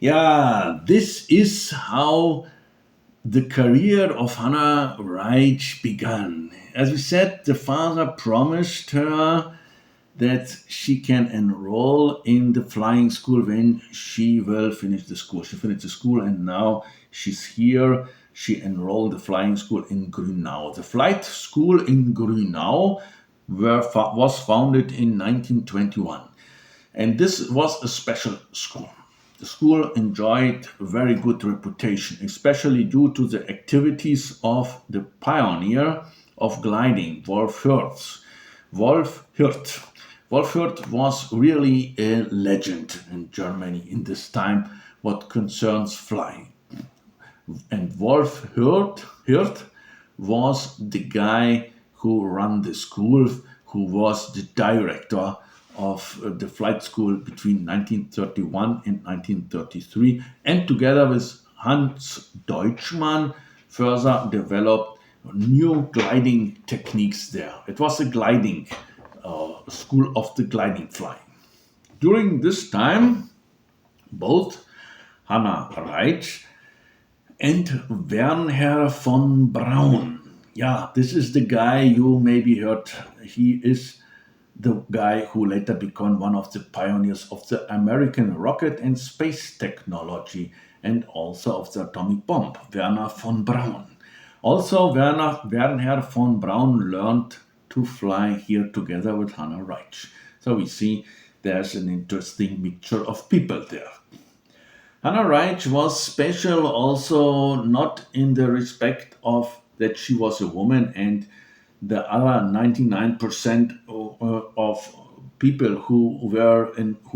Yeah, this is how the career of Hanna Reitsch began. As we said, the father promised her that she can enroll in the flying school when she will finish the school. She finished the school and now she's here. She enrolled the flying school in Grünau. The flight school in Grünau was founded in 1921. And this was a special school. The school enjoyed a very good reputation, especially due to the activities of the pioneer of gliding, Wolf Hirth. Wolf Hirth. Wolf Hirth was really a legend in Germany in this time what concerns flying. And Hirth was the guy who ran the school, who was the director of the flight school between 1931 and 1933, and together with Hans Deutschmann further developed new gliding techniques there. It was a gliding school of the gliding flying. During this time, both Hanna Reitsch and Wernher von Braun. Yeah, this is the guy you maybe heard. He is the guy who later became one of the pioneers of the American rocket and space technology and also of the atomic bomb, Wernher von Braun. Also, Wernher von Braun learned to fly here together with Hanna Reitsch. So we see there's an interesting mixture of people there. Hanna Reitsch was special also not in the respect of that she was a woman and the other 99% of people who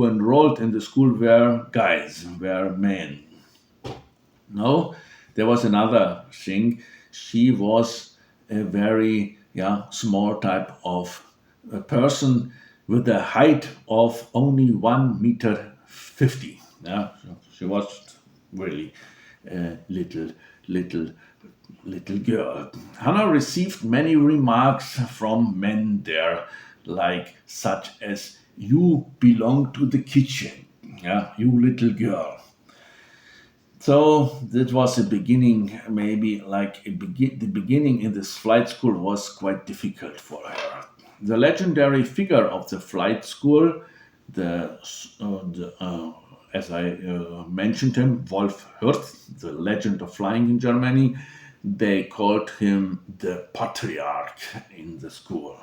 enrolled in the school were guys, were men. No, there was another thing. She was a very small type of a person with a height of only 1 meter 50. Yeah, she was really a little girl. Hannah received many remarks from men there, like such as "You belong to the kitchen, yeah, you little girl." So that was a beginning, maybe like the beginning in this flight school was quite difficult for her. The legendary figure of the flight school, as I mentioned him, Wolf Hirth, the legend of flying in Germany, they called him the patriarch in the school.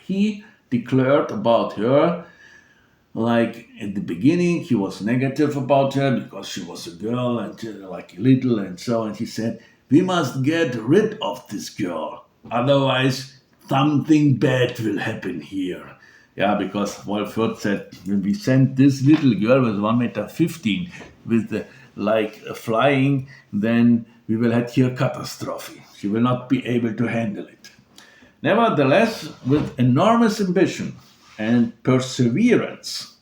He declared about her, like at the beginning, he was negative about her because she was a girl and like little and so. And he said, "We must get rid of this girl, otherwise something bad will happen here." Yeah, because Wolf Hirth said, when we send this little girl with 1 meter 15 with flying, then we will have here catastrophe. She will not be able to handle it. Nevertheless, with enormous ambition and perseverance,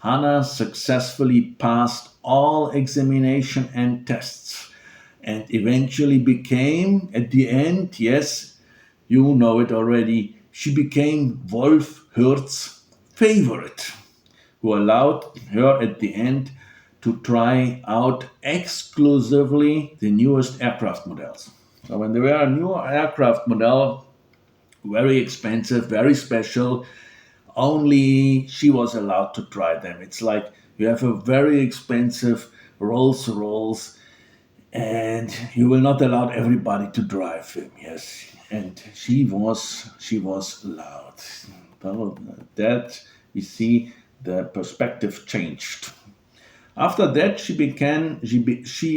Hannah successfully passed all examination and tests and eventually became, at the end, yes, you know it already, she became Wolf Hirth's favorite, who allowed her at the end to try out exclusively the newest aircraft models. So when there were a new aircraft model, very expensive, very special, only she was allowed to try them. It's like you have a very expensive Rolls Royce and you will not allow everybody to drive him. Yes, and she was allowed. So that we see the perspective changed. After that, she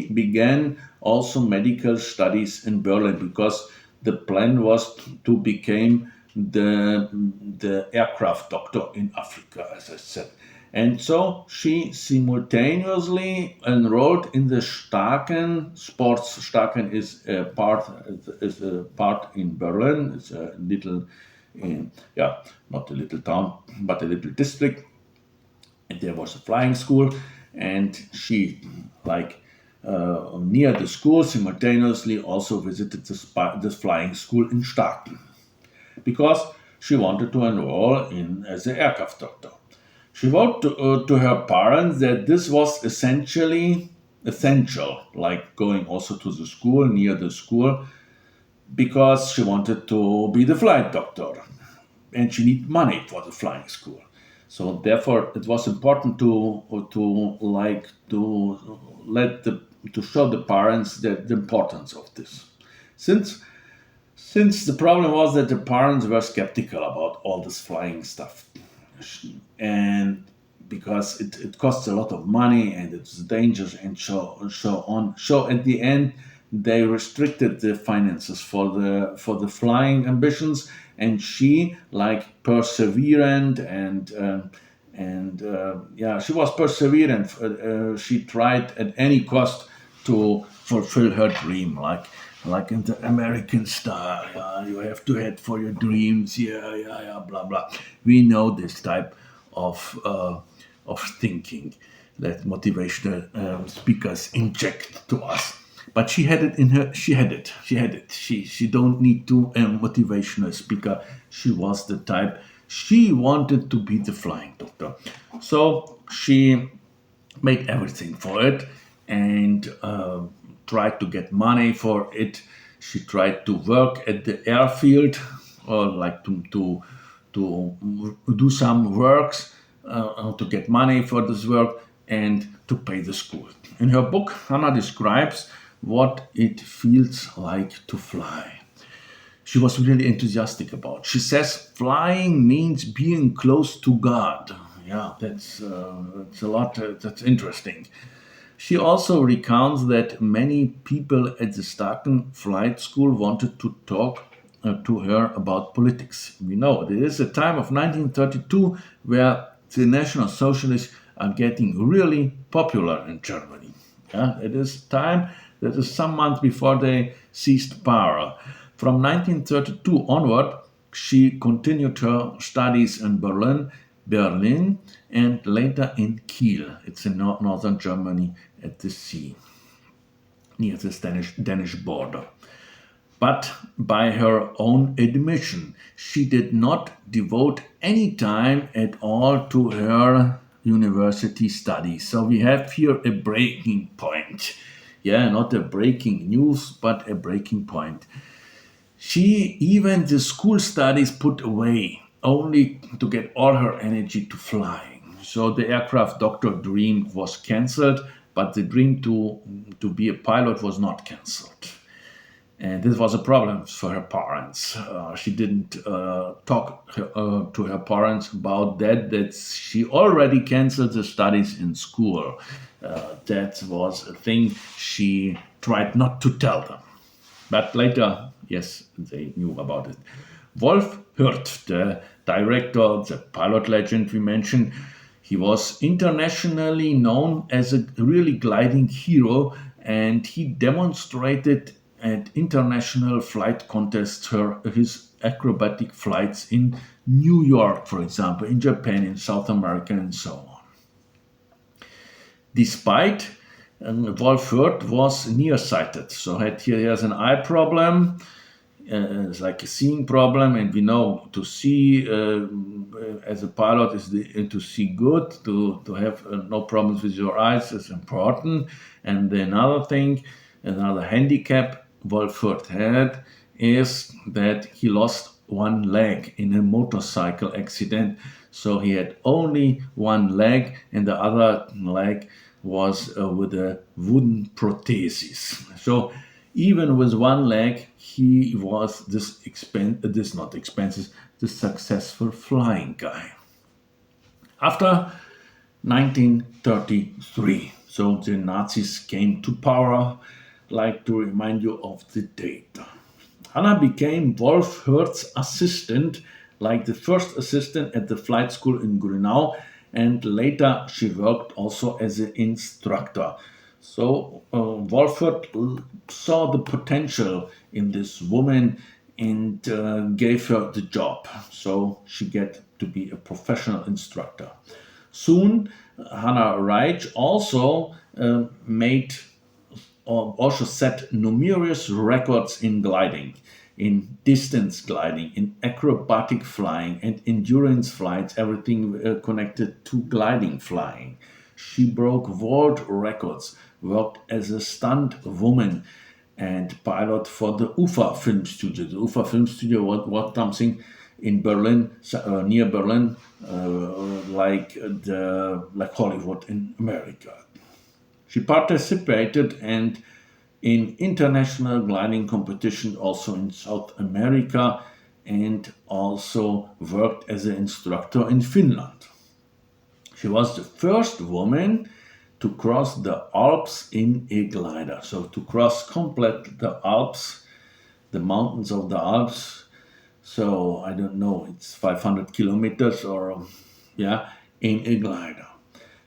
began also medical studies in Berlin because the plan was to become the aircraft doctor in Africa, as I said. And so she simultaneously enrolled in the Starken sports. Starken is a part in Berlin. It's a little, not a little town, but a little district, and there was a flying school, and she near the school simultaneously also visited the flying school in Starken because she wanted to enroll in as an aircraft doctor. She wrote to her parents that this was essentially essential, like going also to the school, near the school, because she wanted to be the flight doctor and she needed money for the flying school. So therefore, it was important to let the to show the parents the importance of this. Since since the problem was that the parents were skeptical about all this flying stuff, and because it costs a lot of money and it's dangerous and so on. So at the end, they restricted the finances for the flying ambitions, and she like perseverant and yeah, she was perseverant. She tried at any cost to fulfill her dream, like in the American style. Yeah, you have to head for your dreams. Yeah, yeah, yeah. Blah blah. We know this type of thinking that motivational speakers inject to us. But she had it in her. She had it. She had it. She don't need to motivational speaker. She was the type. She wanted to be the flying doctor, so she made everything for it and tried to get money for it. She tried to work at the airfield or like to do some works to get money for this work and to pay the school. In her book, Hannah describes what it feels like to fly. She was really enthusiastic about. She says flying means being close to God. Yeah, that's a lot. That's interesting. She also recounts that many people at the Starken Flight School wanted to talk to her about politics. We know there is a time of 1932 where the National Socialists are getting really popular in Germany. Yeah, it is time that is some months before they seized power. From 1932 onward, she continued her studies in Berlin, and later in Kiel. It's in northern Germany at the sea, near the Danish border. But by her own admission, she did not devote any time at all to her university studies. So we have here a breaking point. Yeah, not a breaking news, but a breaking point. She even the school studies put away, only to get all her energy to flying. So the aircraft doctor dream was cancelled, but the dream to be a pilot was not cancelled. And this was a problem for her parents. She didn't talk to her parents about that she already canceled the studies in school. That was a thing she tried not to tell them. But later, yes, they knew about it. Wolf Hirth, the director, the pilot legend we mentioned, he was internationally known as a really gliding hero, and he demonstrated at international flight contests his acrobatic flights in New York, for example, in Japan, in South America, and so on. Despite Wolf Hirth was nearsighted, so he has an eye problem, it's like a seeing problem, and we know to see as a pilot is to see good, to have no problems with your eyes is important. And another thing, another handicap Wolf Hirth had is that he lost one leg in a motorcycle accident. So he had only one leg, and the other leg was with a wooden prosthesis. So even with one leg, he was this not expensive, this successful flying guy. After 1933, so the Nazis came to power. Like to remind you of the date. Hanna became Wolf Hirth's assistant, like the first assistant at the flight school in Grünau, and later she worked also as an instructor. So Wolf Hirth saw the potential in this woman and gave her the job. So she get to be a professional instructor. Soon, Hanna Reitsch also made also set numerous records in gliding. in distance gliding, in acrobatic flying, and endurance flights, everything connected to gliding flying. She broke world records, worked as a stunt woman and pilot for the UFA Film Studio. The UFA Film Studio was something in Berlin, near Berlin, like Hollywood in America. She participated and in international gliding competition also in South America and also worked as an instructor in Finland. She was the first woman to cross the Alps in a glider. So to cross complete the Alps, the mountains of the Alps. So I don't know, it's 500 kilometers or yeah, in a glider.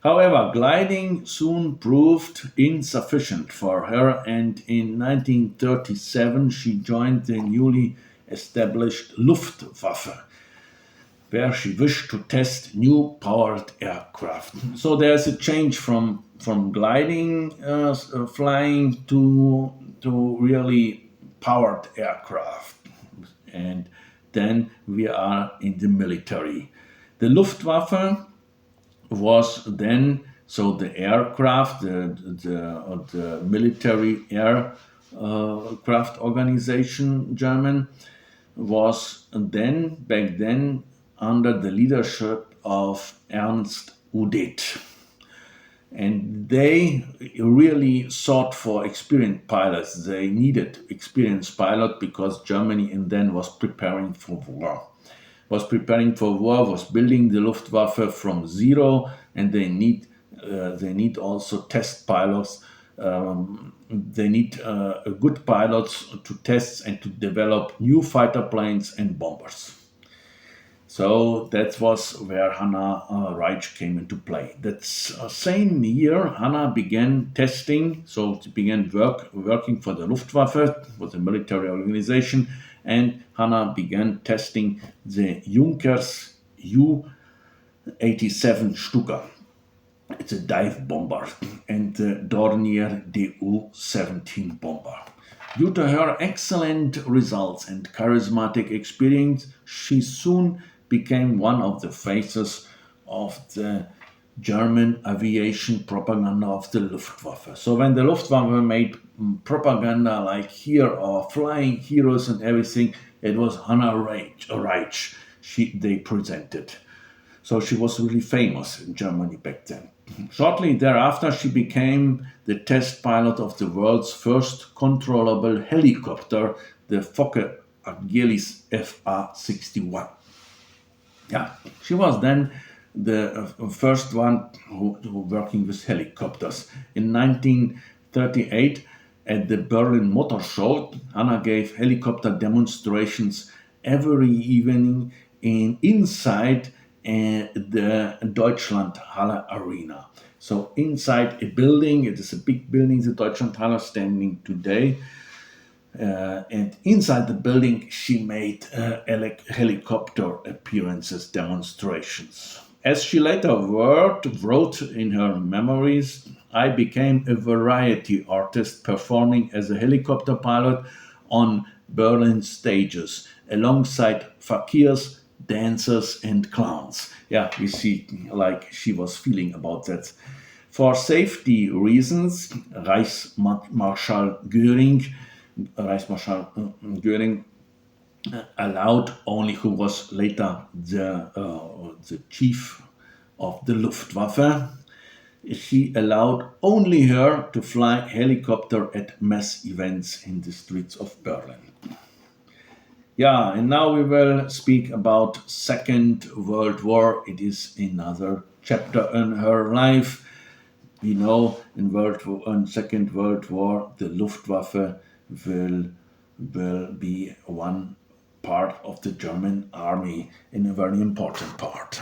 However, gliding soon proved insufficient for her, and in 1937 she joined the newly established Luftwaffe, where she wished to test new powered aircraft. So there's a change from gliding, flying to really powered aircraft, and then we are in the military. The Luftwaffe was then so the aircraft, the military aircraft organization German was then back then under the leadership of Ernst Udet. And they really sought for experienced pilots. They needed experienced pilots because Germany in then was preparing for war. Was building the Luftwaffe from zero, and they need also test pilots. They need good pilots to test and to develop new fighter planes and bombers. So that was where Hanna Reitsch came into play. That same year, Hanna began testing, so she began working for the Luftwaffe, for the military organization, and Hanna began testing the Junkers U-87 Stuka. It's a dive bomber, and the Dornier Du-17 bomber. Due to her excellent results and charismatic experience, she soon became one of the faces of the German aviation propaganda of the Luftwaffe. So when the Luftwaffe made propaganda like here or flying heroes and everything, it was Hanna Reitsch they presented. So she was really famous in Germany back then. Shortly thereafter, she became the test pilot of the world's first controllable helicopter, the Focke Agilis FA-61. Yeah, she was then the first one who working with helicopters. In 1938, at the Berlin Motor Show, Hanna gave helicopter demonstrations every evening inside the Deutschlandhalle Arena. So inside a building, it is a big building, the Deutschlandhalle standing today. And inside the building, she made helicopter appearances, demonstrations. As she later wrote in her memories, I became a variety artist performing as a helicopter pilot on Berlin stages alongside fakirs, dancers, and clowns. Yeah, we see like she was feeling about that. For safety reasons, Reichsmarschall Göring allowed only who was later the chief of the Luftwaffe. She allowed only her to fly helicopter at mass events in the streets of Berlin. Yeah, and now we will speak about Second World War. It is another chapter in her life. We know in Second World War, the Luftwaffe will be one part of the German army, in a very important part.